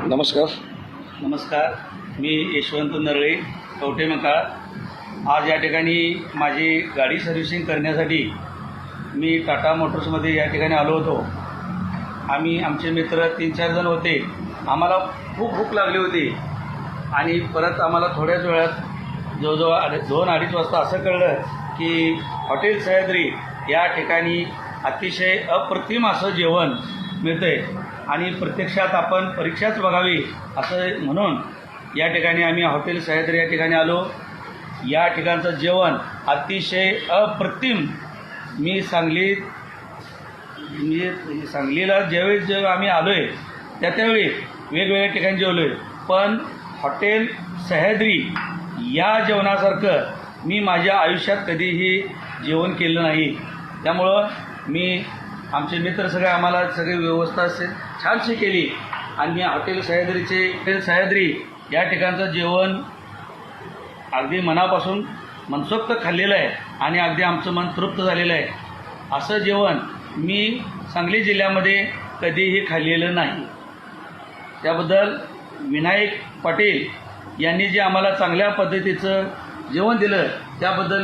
नमस्कार. मी यशवंत नरळे, कवठेमंकाळ. आज या ठिकाणी माझी गाडी सर्व्हिसिंग करण्यासाठी मी टाटा मोटर्समध्ये या ठिकाणी आलो होतो. आमचे मित्र 3-4 जण होते. आम्हाला खूप भूक लागली होती आणि परत आम्हाला थोड्याच वेळात जवळजवळ 2-2:30 वाजता असं कळलं की हॉटेल सह्याद्री या ठिकाणी अतिशय अप्रतिम असं जेवण मिळतं आहे आणि प्रत्यक्षात आपण परीक्षाच बघावी असं म्हणून या ठिकाणी आम्ही हॉटेल सह्याद्री या ठिकाणी आलो. या ठिकाणचं जेवण अतिशय अप्रतिम. मी सांगलीला जेव्हा आम्ही आलो आहे त्यावेळी वेगवेगळ्या ठिकाणी जेवलो आहे, पण हॉटेल सह्याद्री या जेवणासारखं मी माझ्या आयुष्यात कधीही जेवण केलं नाही. त्यामुळं आमचे मित्र आम्हाला सगळी व्यवस्था छानशी केली आणि मी हॉटेल सह्याद्री या ठिकाणचं जेवण अगदी मनापासून मनसोक्त खाल्लेलं आहे आणि अगदी आमचं मन तृप्त झालेलं आहे. असं जेवण मी सांगली जिल्ह्यामध्ये कधीही खाल्लेलं नाही. त्याबद्दल विनायक पाटील यांनी जे आम्हाला चांगल्या पद्धतीचं जेवण दिलं त्याबद्दल